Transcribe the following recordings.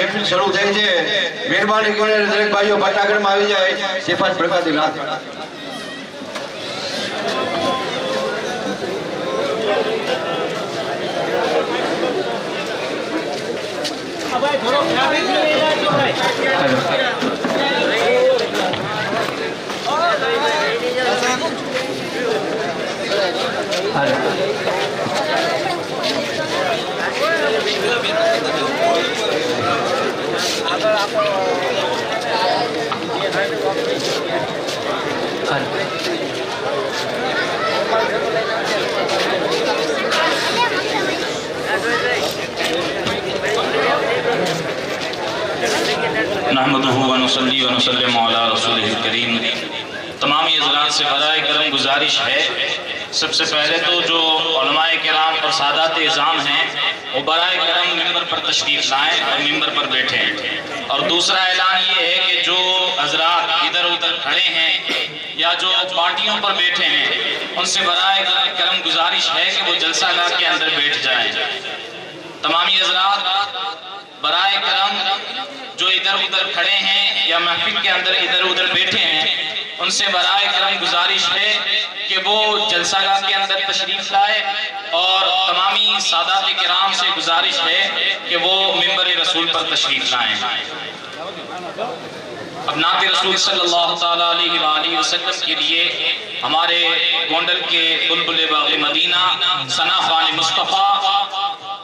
મહેફિલ શરૂ થઈ છે. મહેરબાની કરીને દરેક ભાઈઓ ફટાકડમાં આવી જાય. શેફાજ પ્રકાશી રાત. نحمدہ ونصلی ونسلم علی رسولہ الکریم. تمامی حضرات سے برائے کرم گزارش ہے، سب سے پہلے تو جو علماء کرام اور سادات اعظام ہیں وہ برائے کرم ممبر پر تشریف لائیں اور ممبر پر بیٹھیں. اور دوسرا اعلان یہ ہے کہ جو حضرات ادھر ادھر کھڑے ہیں یا جو پارٹیوں پر بیٹھے ہیں ان سے برائے کرم گزارش ہے کہ وہ جلسہ گاہ کے اندر بیٹھ جائیں. تمامی حضرات برائے کرم جو ادھر ادھر کھڑے ہیں یا محفل کے اندر ادھر ادھر بیٹھے ہیں ان سے برائے کرم گزارش ہے کہ وہ جلسہ گاہ کے اندر تشریف لائے. اور تمامی سادات کرام سے گزارش ہے کہ وہ ممبر رسول پر تشریف لائیں. اب نعت رسول صلی اللہ تعالیٰ علیہ وآلہ وسلم کے لیے ہمارے گونڈل کے بلبل باغ مدینہ ثنا خوان مصطفیٰ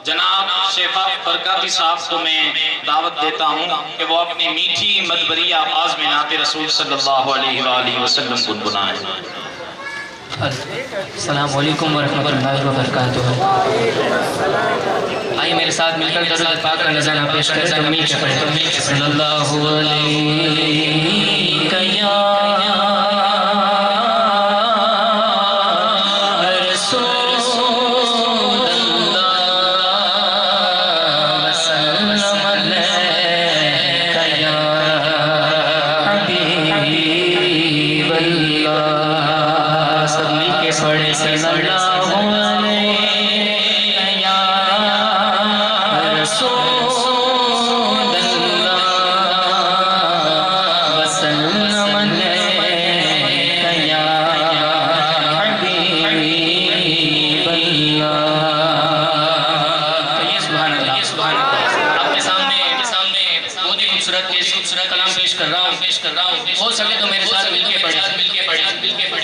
جناب شیفاج برکاتی صاحب کو میں دعوت دیتا ہوں کہ وہ اپنی میٹھی مدبری آواز میں نعت رسول صلی اللہ علیہ وآلہ وسلم گنگنائیں. السلام علیکم ورحمۃ اللہ وبرکاتہ. آئیے میرے ساتھ مل کر درود پاک کا نذرانہ پیش کریں. صلی اللہ علیہ یا ہو سکے تو میرے ساتھ مل کے پڑھیں.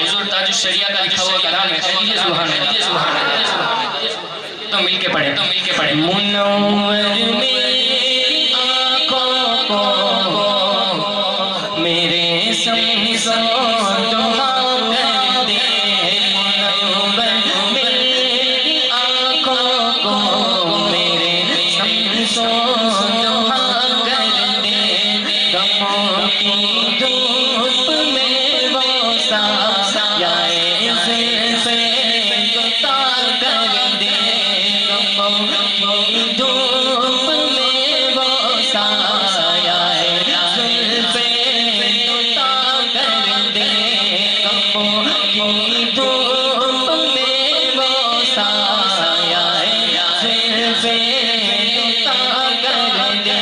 حضور تاج الشریعہ کا لکھا ہوا کلام ہے. سبحان اللہ. تو مل کے پڑھیں. منور میری آنکھوں کو میرے سمجھو دعا کر دے. منور میری آنکھوں کو میرے سمجھو دعا کر دے. غموں کی دھوپ میں وہ سایہ زلف گتا کر دے. غموں کی دھوپ میں وہ سایہ زلف گتا کر دے. غموں کی دھوپ میں وہ سایہ زلف گتا کر دے.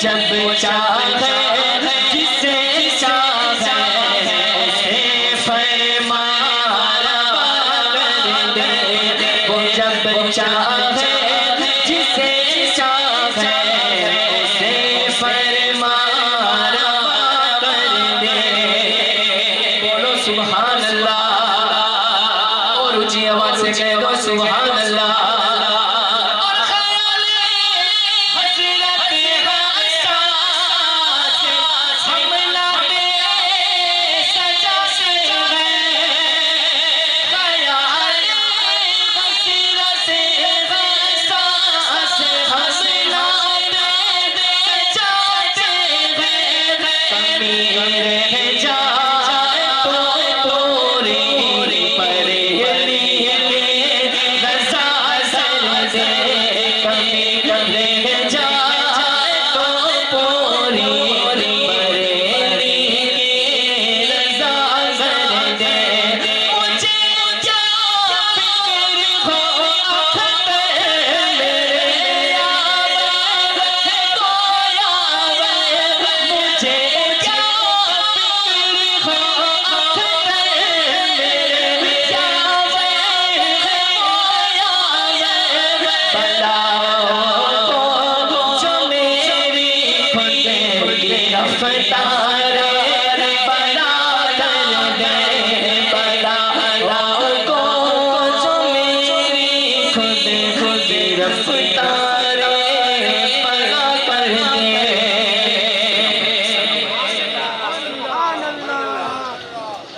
جب چاہے جسے چاہے اسے فرمایا کر دے. وہ جب چاہے جسے چاہے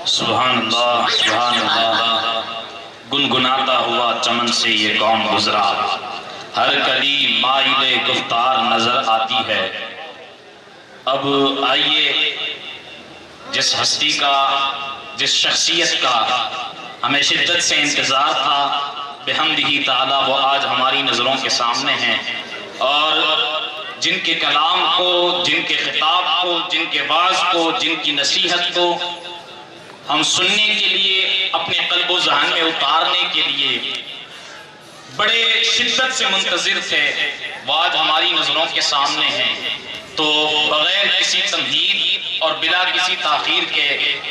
سبحان اللہ سبحان اللہ، گنگناتا ہوا چمن سے یہ قوم گزرا، ہر کلی مائل گفتار نظر آتی ہے۔ اب آئیے، جس ہستی کا، جس شخصیت کا ہمیں شدت سے انتظار تھا، بحمدہ تعالی وہ آج ہماری نظروں کے سامنے ہیں، اور جن کے کلام کو، جن کے خطاب کو، جن کے واعظ کو، جن کی نصیحت کو ہم سننے کے لیے، اپنے قلب و ذہن میں اتارنے کے لیے بڑے شدت سے منتظر تھے، وہ آج ہماری نظروں کے سامنے ہیں۔ تو بغیر کسی تمہید اور بلا کسی تاخیر کے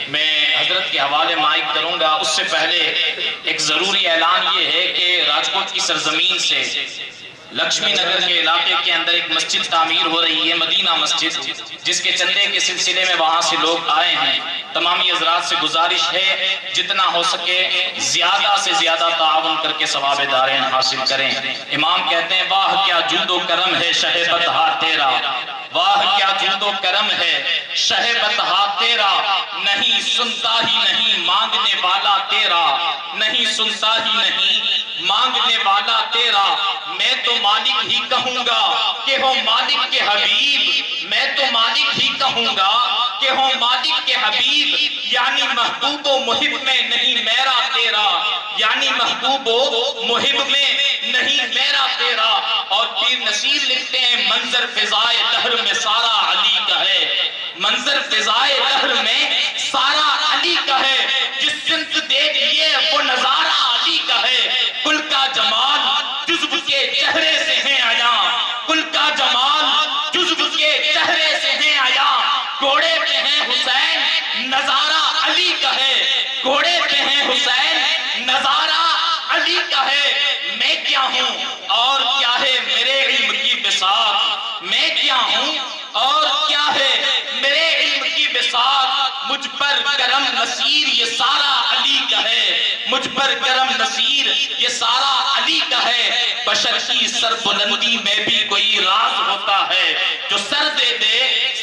میں حضرت کے حوالے مائک کروں گا۔ اس سے پہلے ایک ضروری اعلان یہ ہے کہ راجکوٹ کی سرزمین سے لکشمی نگر کے علاقے کے اندر ایک مسجد تعمیر ہو رہی ہے، مدینہ مسجد، جس کے چندے کے سلسلے میں وہاں سے لوگ آئے ہیں۔ تمامی حضرات سے گزارش ہے جتنا ہو سکے زیادہ سے زیادہ تعاون کر کے ثواب دارین حاصل کریں۔ امام کہتے ہیں واہ کیا جود و کرم ہے شہ بطحا تیرا، واہ کیا جود و کرم ہے شہ بطحا تیرا، نہیں سنتا ہی نہیں مانگنے والا تیرا، نہیں سنتا ہی نہیں مانگنے والا تیرا، میں تو مالک ہی کہوں گا کہ ہو مالک کے حبیب، میں تو مالک ہی کہوں گا کہ ہو مالک کے حبیب، یعنی محبوب و محب میں نہیں میرا تیرا، یعنی محبوب و محب میں نہیں میرا تیرا۔ اور پیر نصیر لکھتے ہیں منظر فضائے دہر میں سارا علی کا ہے، منظر فضائے دہر میں سارا علی کا ہے، جس سمت دیکھئے وہ نظارہ علی کا ہے، کل کا جمال جزو کے چہرے سے ہیں عیاں، کل کا جمال جزو کے چہرے سے ہیں عیاں، گھوڑے پہ ہیں حسین نظارہ علی کا ہے، گھوڑے پہ ہیں حسین نظارہ علی کا ہے۔ میں کیا ہوں اور کیا ہے میرے علم کی بساط، میں کیا ہوں اور کیا ہے میرے علم کی بساط، مجھ پر کرم نصیر یہ سارا علی کا ہے، مجھ پر کرم نصیر یہ سارا علی کا ہے۔ بشر کی سر بلندی میں بھی کوئی راز ہوتا ہے، جو سر دے دے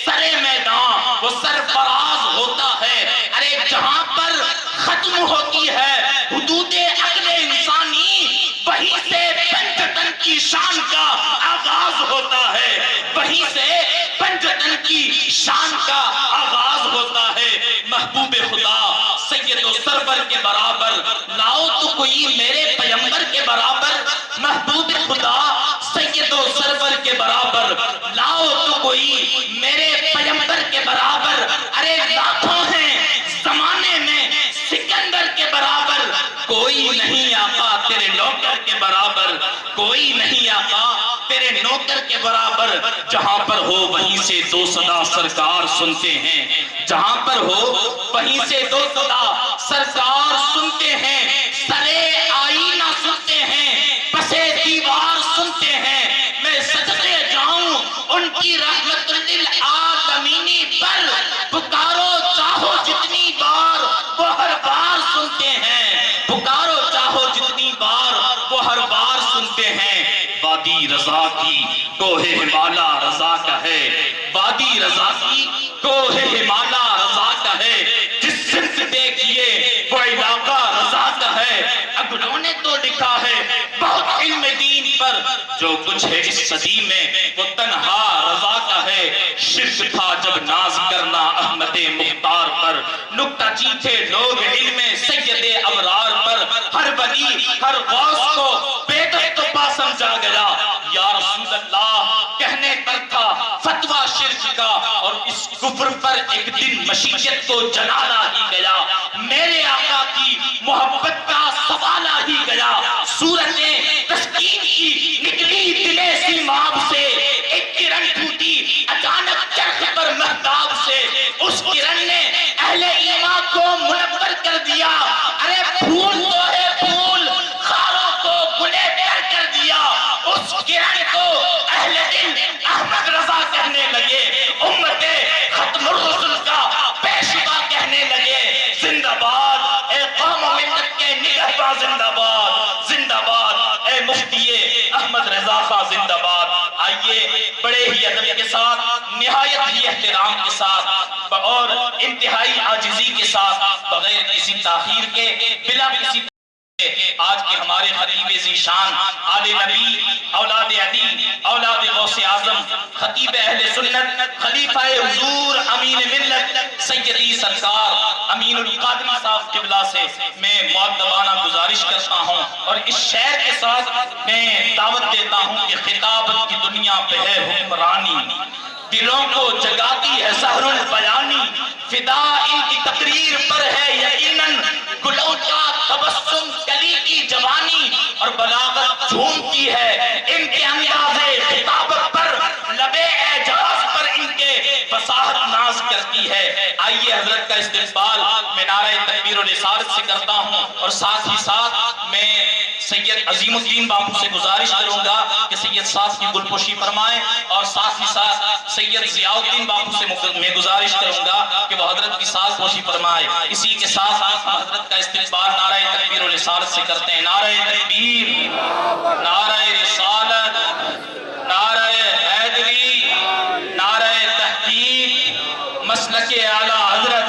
سرے میدان وہ سرفراز ہوتا ہے۔ ارے جہاں پر ختم ہوتی ہے حدود عقل انسانی، وہیں سے پنجتن کی شان کا آغاز ہوتا ہے، وہیں سے پنجتن کی شان کا آغاز ہوتا ہے۔ محبوب خدا سید و سرور کے برابر لاؤ تو کوئی میرے پیمبر کے برابر، محبوب خدا سید و سرور کے برابر لاؤ تو کوئی میرے پیمبر کے برابر۔ ارے لاکھوں ہیں زمانے میں سکندر کے برابر، کوئی نہیں آقا تیرے نوکر کے برابر، کوئی نہیں آقا تیرے نوکر کے برابر۔ جہاں پر ہو وہیں سے دو صدا سرکار سنتے ہیں، جہاں پر ہو وہیں سے دو صدا سرکار سنتے ہیں، سرے آئینہ سنتے ہیں، پسے دیوار سنتے ہیں۔ میں صدقے جاؤں ان کی رحمت للعالمینی پر، پکارو چاہو جتنی بار وہ ہر بار سنتے ہیں، پکارو چاہو جتنی بار وہ ہر بار سنتے ہیں۔ وادی رضا کی کوہ ہمالا رضا کا ہے، وادی رضا کی کوہ ہمالا رضا کا ہے، جس سمت دیکھئے وہ علاقہ رضا کا ہے۔ اگلوں نے تو لکھا ہے بہت علم دین پر، جو کچھ ہے اس صدی میں وہ تنہا رضا کا ہے۔ شرک تھا جب ناز کرنا احمد مختار پر، نکتہ چیتھے لوگ علم سید ابرار پر، ہر ولی ہر غوث کو بے دست پا سمجھا گیا۔ یا رسول اللہ کفر پر ایک دن مشیت کو جلانا ہی گیا، میرے آقا کی محبت کا سوالا ہی گیا، صورت تسکین کی نکلی دل سیماب سے، ایک کرن پھوٹی اچانک چرخ پر مہتاب سے، اس کرن نے اہل ایمان کو منور کر دیا، ارے پھول تو ہے پھول، خاروں کو گلے پر کر دیا، اس کرن کو اہل دل احمد رضا کہنے لگے، امت ختم الرسل کا پیشوا کہنے لگے، زندہ باد اے قوم و ملت کے نگہباں، زندہ باد، زندہ باد اے مفتی احمد رضا خان، زندہ باد۔ آئیے بڑے ہی ادب کے ساتھ، نہایت ہی احترام کے ساتھ اور انتہائی عاجزی کے ساتھ، بغیر کسی تاخیر کے، بلا کسی آج کے ہمارے خطیب ذیشان، آل نبی، اولاد علی، اولاد غوث اعظم، خطیب اہل سنت، خلیفہ حضور، امین ملت، سیدی سرکار امین القادری صاحب قبلہ سے میں مؤدبانہ گزارش کرتا ہوں اور اس شعر کے ساتھ میں دعوت دیتا ہوں کہ خطابت کی دنیا پہ ہے حکمرانی، دلوں کو جگاتی ہے سحر البیانی، فدا ان کی تقریر پر ہے یقیناً گلوں کا تبسم، کلی کی جوانی اور بلاغت جھومتی ہے ان کے انداز خطابت پر، لبے اعجاز پر ان کے فصاحت ناز کرتی ہے۔ آئیے حضرت کا استقبال میں نعرہ تکبیر و رسالت سے کرتا ہوں اور ساتھ ہی ساتھ میں سید عظیم الدین باپو سے گزارش کروں گا کہ سید ساز کی گلپوشی فرمائیں، اور ساتھ ہی ساتھ سید ضیاء الدین باپو سے میں گزارش کروں گا کہ وہ حضرت کی ساز پوشی فرمائے۔ اسی کے ساتھ حضرت کا استقبال نعرہ تکبیر و رسالت سے کرتے ہیں۔ نعرہ تکبیر، نعرہ رسالت، نعرہ حیدری، نعرہ تحقیق، مسلک اعلیٰ حضرت،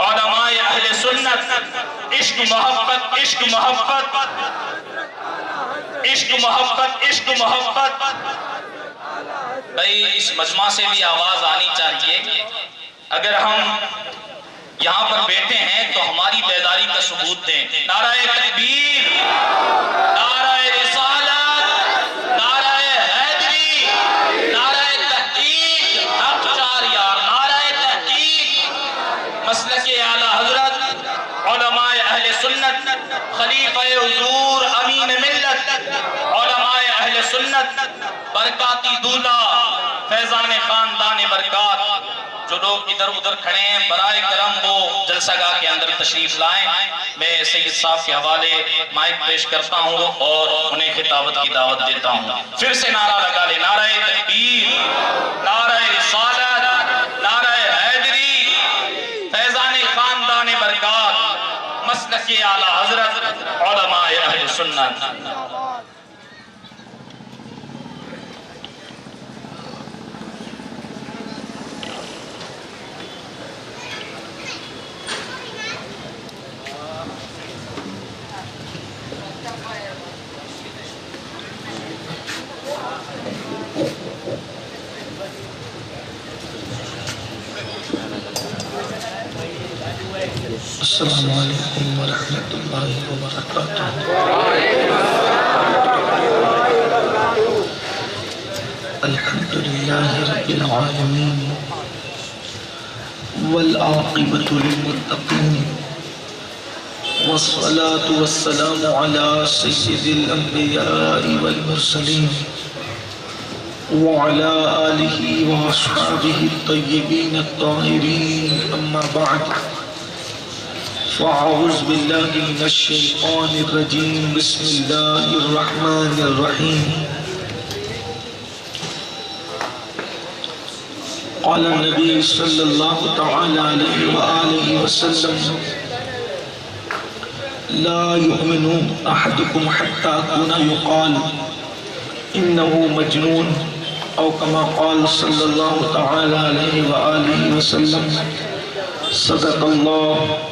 علماء اہل سنت، عشق محبت، عشق محبت، عشق محبت، عشق محبت۔ بھئی اس مجمع سے بھی آواز آنی چاہیے، اگر ہم یہاں پر بیٹھے ہیں تو ہماری بیداری کا ثبوت دیں۔ نعرہ تکبیر، نعرہ رسالت، نعرہ حیدری، نعرہ تحقیق، حق چار یار، نعرہ تحقیق، مسلک اعلیٰ حضرت، علماء اہل سنت، خلیفہ حضور امین ملت، علماء اہل سنت، برکاتی دولہ، فیضان خاندان برکات۔ جو لوگ ادھر ادھر کھڑے ہیں برائے کرم وہ جلسہ گاہ کے اندر تشریف لائیں۔ میں سید صاحب کے حوالے مائک پیش کرتا ہوں اور انہیں خطابت کی دعوت دیتا ہوں۔ پھر سے نعرہ لگا لے، نعرہ تکبیر، نعرہ رسالت، نعرہ حیدری، فیضان خاندان برکات، مسلک اعلیٰ حضرت، علماء اہل سنت۔ السلام علیکم ورحمۃ اللہ وبرکاتہ۔ الحمد للہ رب العالمین والعاقبۃ للمتقین والصلاة والسلام علی سید الانبیاء والمرسلین وعلى آلہ واصحابہ الطیبین الطاہرین، اما بعد فاعوذ باللہ من الشیطان الرجیم، بسم اللہ الرحمن الرحیم۔ قال النبی صلی اللہ تعالی علیہ وآلہ وسلم لا يؤمن احدكم حتى يكون يقال انه مجنون، او كما قال صلی اللہ تعالی علیہ وآلہ وسلم صدق اللہ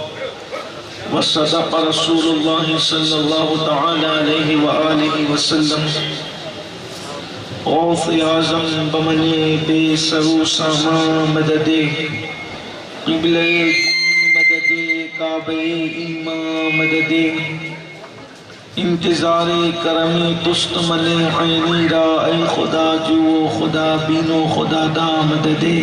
وصدق رسول اللہ صلی اللہ تعالی علیہ وآلہ وسلم۔ غوث اعظم بمنے بے سرو ساما مددے، قبلے مددے، کعبے ایمان مددے، انتظار کرمی تست من عینی را، اے خدا جو خدا بینو خدا دا مددے،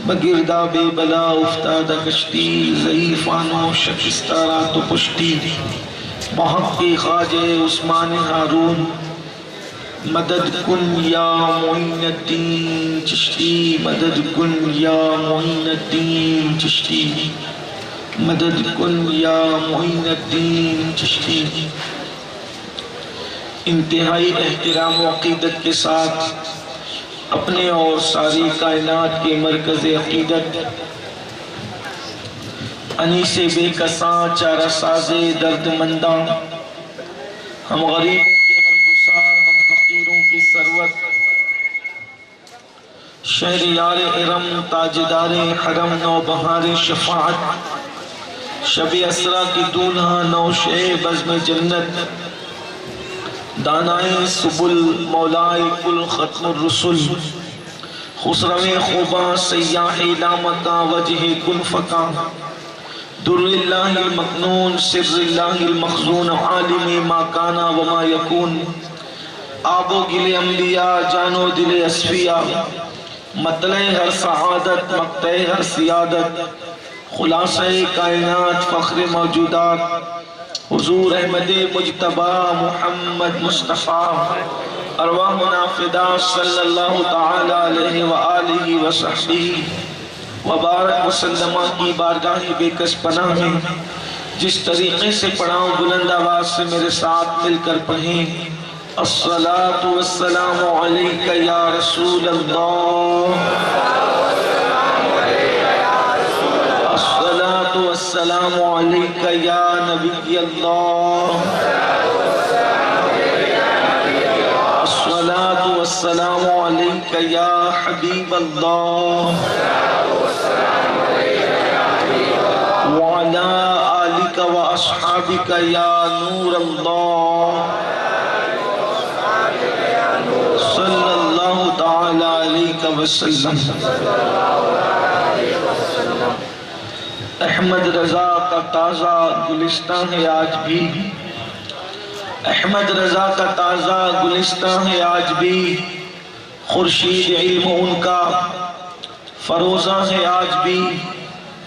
بگرداب بلا افتاد کشتی، ضعیفانو شکستہ رات و پشتی، بحق کے خواجہ عثمان ہارون، مدد کن یا معین الدین چشتی، مدد کن یا معین الدین چشتی، مدد کن یا معین الدین چشتی۔ انتہائی احترام و عقیدت کے ساتھ اپنے اور ساری کائنات کے مرکز عقیدت، انیس بے کساں چارہ ساز درد منداں، ہم غریبوں کے غمگسار، ہم فقیروں کی ثروت، شہریار ارم تاجدار حرم نوبہار شفاعت، شب اسرا کی دولہا نوشے بزم جنت، دانائے سبل مولائے کل ختم الرسل، خسرو خوباں سیاح لامکاں وجہ کن فکاں، در اللہ المکنون سر اللہ المخزون، عالم ما کانا وما یکون، آب و گل انبیاء جانو دل اصفیاء، مطلع ہر سعادت مقطع ہر سیادت، خلاصہ کائنات فخر موجودات، حضور احمد مجتبی محمد مصطفیٰ، ارواحنا فدا صلی اللہ تعالی علیہ وآلہ وصحبہ وبارک وسلم کی بارگاہ بے کس پناہ میں جس طریقے سے پڑھاؤں بلند آواز سے میرے ساتھ مل کر پڑھیں۔ الصلاة والسلام علیکہ یا رسول اللہ، الصلاة والسلام علیکہ یا نبی اللہ، الصلاة والسلام علیکہ یا حبیب اللہ، وعلا آلک و اصحابک یا نور اللہ، صلی اللہ تعالی علیہ وسلم۔ احمد رضا کا تازہ گلستان ہے آج بھی، احمد رضا کا تازہ گلستان ہے آج بھی، خورشید علم ان کا فروزہ ہے آج بھی،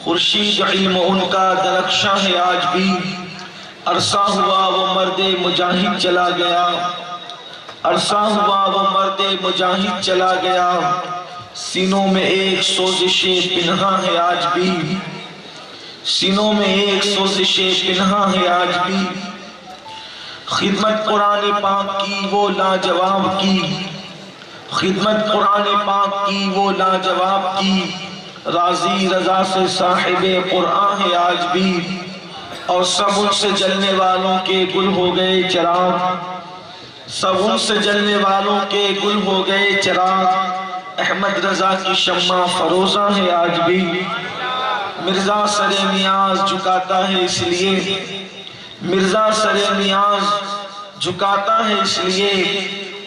خورشید علم ان کا درخشاں ہے آج بھی، عرصہ ہوا وہ مرد مجاہد چلا گیا، عرصہ ہوا وہ مرد مجاہد چلا گیا، سینوں میں ایک سوزش پنہاں ہے آج بھی، سینوں میں ایک سوزش پنہاں ہے آج بھی، خدمت قرآن پاک کی وہ لاجواب کی، خدمت قرآن پاک کی وہ لاجواب کی، راضی رضا سے صاحب قرآن ہے آج بھی، اور سب ان سے جلنے والوں کے گل ہو گئے چراغ، سب ان سے جلنے والوں کے گل ہو گئے چراغ، احمد رضا کی شمع فروزہ ہے آج بھی، مرزا سر نیاز جھکاتا ہے اس لیے، مرزا سر نیاز جھکاتا ہے اس لیے،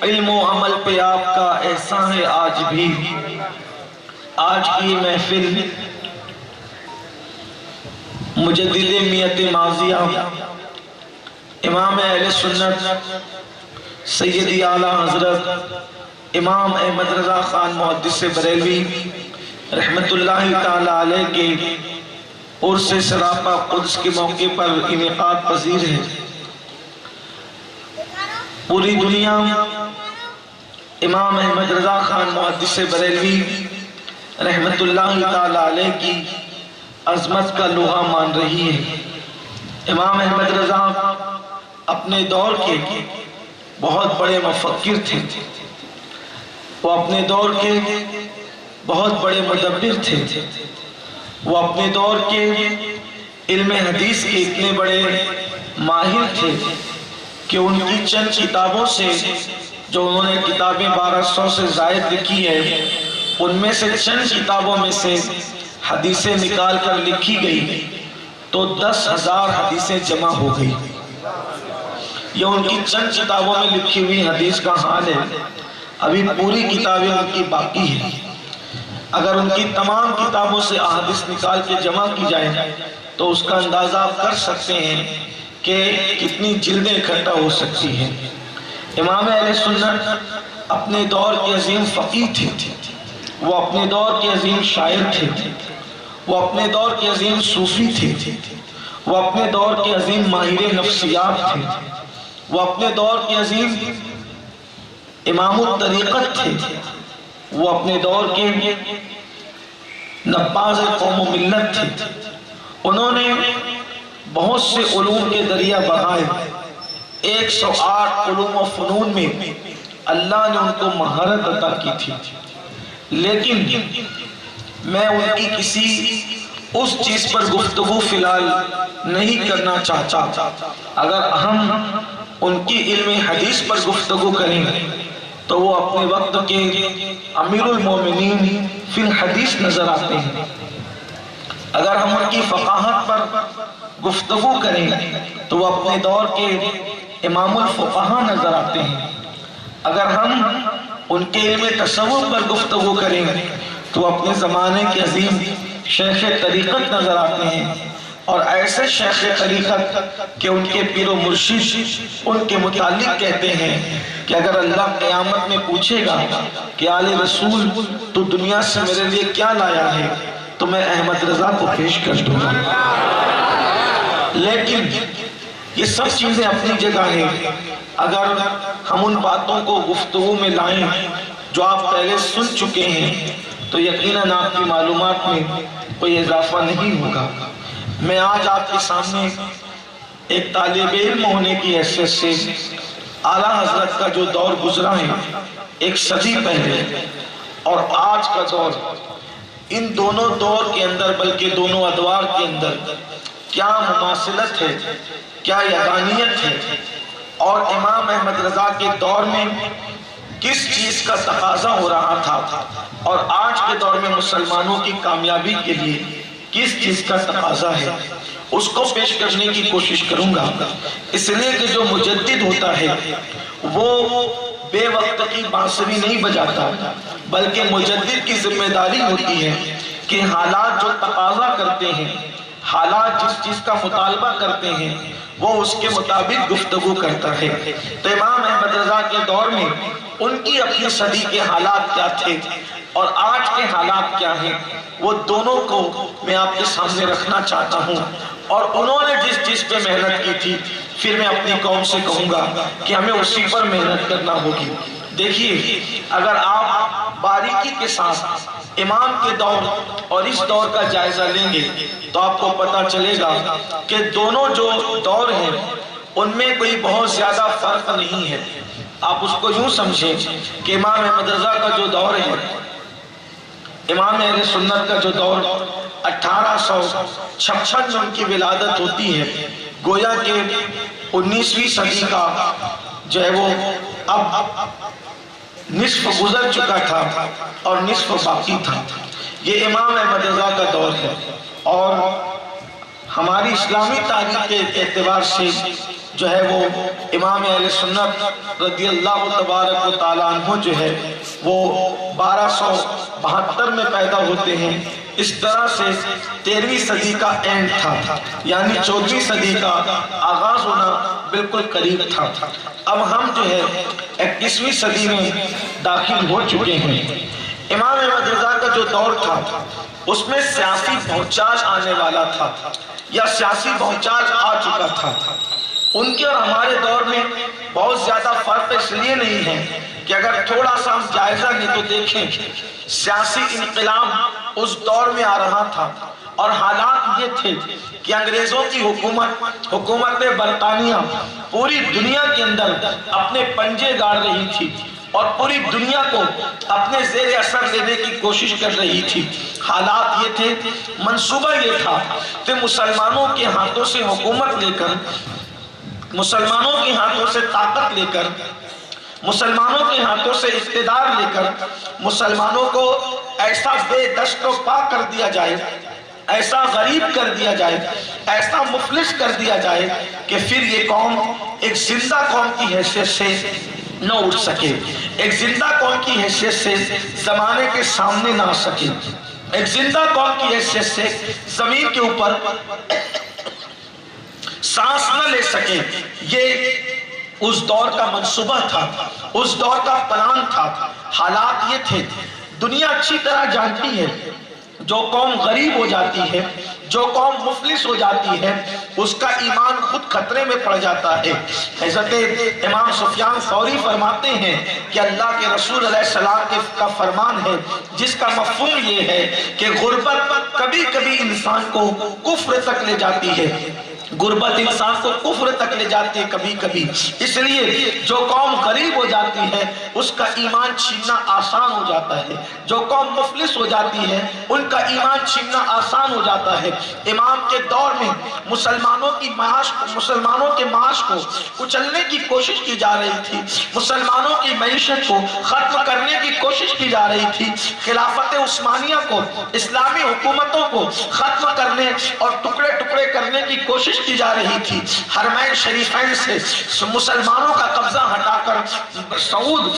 علم و عمل پہ آپ کا احسان ہے آج بھی۔ آج کی محفل مجدد میت ماضیہ امام اہل سنت سیدی اعلیٰ حضرت امام احمد رضا خان محدث بریلوی رحمت اللہ تعالی علیہ کے عرس سراپا قدس کے موقع پر انعقاد پذیر ہے۔ پوری دنیا امام احمد رضا خان محدث بریلوی رحمت اللہ تعالی علیہ کی عظمت کا لوہا مان رہی ہے۔ امام احمد رضا اپنے دور کے بہت بڑے مفکر تھے، وہ اپنے دور کے بہت بڑے مدبر تھے، وہ اپنے دور کے علم حدیث کے اتنے بڑے ماہر تھے کہ ان کی چند کتابوں سے جو انہوں نے کتابیں 1200 سے زائد لکھی ہے، ان میں سے چند کتابوں میں سے حدیثیں نکال کر لکھی گئی تو 10,000 حدیثیں جمع ہو گئی۔ یہ ان کی چند کتابوں میں لکھی ہوئی حدیث کا حال ہے، ابھی پوری کتابیں ان کی باقی ہیں۔ اگر ان کی تمام کتابوں سے احادیث نکال کے جمع کی جائے تو اس کا اندازہ آپ کر سکتے ہیں کہ کتنی جلدیں اکٹھا ہو سکتی ہیں۔ امام اہل سنت اپنے دور کے عظیم فقیہ تھے، وہ اپنے دور کے عظیم شاعر تھے، وہ اپنے دور کے عظیم صوفی تھے، وہ اپنے دور کے عظیم ماہر نفسیات تھے، وہ اپنے دور کے عظیم امام الطریقت تھے، وہ اپنے دور کے نباز قوم و ملت تھے۔ انہوں نے بہت سے علوم کے دریا بہائے، 108 علوم و فنون میں اللہ نے ان کو مہارت عطا کی تھی، لیکن میں ان کی کسی اس چیز پر گفتگو فی الحال نہیں کرنا چاہتا۔ اگر ہم ان کی علم حدیث پر گفتگو کریں تو وہ اپنے وقت کے امیر المومنین فی الحدیث نظر آتے ہیں۔ اگر ہم ان کی فقاہت پر گفتگو کریں تو وہ اپنے دور کے امام الفقہا نظر آتے ہیں۔ اگر ہم ان کے علم تصوف پر گفتگو کریں تو اپنے زمانے کے عظیم شیخ طریقت نظر آتے ہیں، اور ایسے شیخ طریقت کہ ان کے پیر و مرشد ان کے متعلق کہتے ہیں کہ اگر اللہ قیامت میں پوچھے گا کہ آل رسول تو دنیا سے میرے لیے کیا لایا ہے تو میں احمد رضا کو پیش کر دوں گا۔ لیکن یہ سب چیزیں اپنی جگہ ہیں، اگر ہم ان باتوں کو گفتگو میں لائیں جو آپ پہلے سن چکے ہیں تو یقیناً آپ کی معلومات میں کوئی اضافہ نہیں ہوگا۔ میں آج آپ کے سامنے ایک طالب علم ہونے کی حیثیت سے اعلیٰ حضرت کا جو دور گزرا ہے 1 صدی پہلے اور آج کا دور، ان دونوں دور کے اندر بلکہ دونوں ادوار کے اندر کیا مماثلت ہے، کیا یگانیت ہے، اور امام احمد رضا کے دور میں کس چیز کا تقاضا ہو رہا تھا اور آج کے دور میں مسلمانوں کی کامیابی کے لیے کس چیز کا تقاضا ہے، اس کو پیش کرنے کی کوشش کروں گا۔ اس لیے کہ جو مجدد ہوتا ہے وہ بے وقت کی بانسری نہیں بجاتا، بلکہ مجدد کی ذمہ داری ہوتی ہے کہ حالات جو تقاضا کرتے ہیں، حالات جس چیز کا مطالبہ کرتے ہیں وہ اس کے مطابق گفتگو کرتا ہے۔ تو امام احمد رضا کے دور میں ان کی اپنی صدی کے حالات کیا تھے اور آج کے حالات کیا ہیں، وہ دونوں کو میں آپ کے سامنے رکھنا چاہتا ہوں، اور انہوں نے جس چیز پہ محنت کی تھی پھر میں اپنی قوم سے کہوں گا کہ ہمیں اسی پر محنت کرنا ہوگی۔ دیکھیے، اگر آپ باریکی کے ساتھ امام کے دور اور اس دور کا جائزہ لیں گے تو آپ کو پتہ چلے گا کہ دونوں جو دور ہیں ان میں کوئی بہت زیادہ فرق نہیں ہے۔ آپ اس کو یوں سمجھیں کہ امام احمد رضا کا جو دور ہے، امام اہل سنت کا جو دور 1856 میں ان کی ولادت ہوتی ہے، گویا کہ 19ویں صدی کا جو ہے وہ اب نصف گزر چکا تھا اور نصف باقی تھا۔ یہ امام احمد رضا کا دور ہے، اور ہماری اسلامی تاریخ کے اعتبار سے جو ہے وہ امام اہل سنت رضی اللہ تبارک و تعالیٰ عنہ جو ہے وہ 1272 میں پیدا ہوتے ہیں۔ اس طرح سے 13ویں صدی کا اینڈ تھا، یعنی 14ویں صدی کا آغاز ہونا بالکل قریب تھا۔ اب ہم جو ہے 21ویں صدی میں داخل ہو چکے ہیں۔ امام احمد رضا کا جو دور تھا اس میں سیاسی بھونچال آنے والا تھا یا سیاسی بھونچال آ چکا تھا۔ ان کے اور ہمارے دور میں بہت زیادہ فرق اس لیے نہیں ہے کہ اگر تھوڑا سا ہم جائزہ لیں تو دیکھیں سیاسی انقلاب اس دور میں آ رہا تھا، اور حالات یہ تھے کہ انگریزوں کی حکومت برطانیہ پوری دنیا کے اندر اپنے پنجے گاڑ رہی تھی اور پوری دنیا کو اپنے زیر اثر لینے کی کوشش کر رہی تھی۔ حالات یہ تھے، منصوبہ یہ تھا کہ مسلمانوں کے ہاتھوں سے حکومت لے کر، مسلمانوں کے ہاتھوں سے طاقت لے کر، مسلمانوں کے ہاتھوں سے اقتدار لے کر مسلمانوں کو ایسا بے دست و پا کر دیا جائے، ایسا غریب کر دیا جائے، ایسا مفلس کر دیا جائے کہ پھر یہ قوم ایک زندہ قوم کی حیثیت سے نہ اٹھ سکے، ایک زندہ قوم کی حیثیت سے زمانے کے سامنے نہ آ سکے، ایک زندہ قوم کی حیثیت سے زمین کے اوپر سانس نہ لے سکے۔ یہ اس دور کا منصوبہ تھا، اس دور کا پلان تھا۔ حالات یہ تھے، دنیا اچھی طرح جانتی ہے جو قوم غریب ہو جاتی ہے، جو قوم مفلس ہو جاتی ہے، اس کا ایمان خود خطرے میں پڑ جاتا ہے۔ حضرت امام سفیان ثوری فرماتے ہیں کہ اللہ کے رسول علیہ السلام کا فرمان ہے جس کا مفہوم یہ ہے کہ غربت کبھی کبھی انسان کو کفر تک لے جاتی ہے، غربت انسان کو کفر تک لے جاتی ہے کبھی کبھی۔ اس لیے جو قوم غریب ہو جاتی ہے اس کا ایمان چھیننا آسان ہو جاتا ہے، جو قوم مفلس ہو جاتی ہے ان کا ایمان چھیننا آسان ہو جاتا ہے۔ امام کے دور میں مسلمانوں کے معاش کو کچلنے کی کوشش کی جا رہی تھی، مسلمانوں کی معیشت کو ختم کرنے کی کوشش کی جا رہی تھی، خلافت عثمانیہ کو، اسلامی حکومتوں کو ختم کرنے اور ٹکڑے ٹکڑے کرنے کی کوشش کی جا رہی تھی۔ حرمین شریفین سے مسلمانوں کا قبضہ ہٹا کر سعود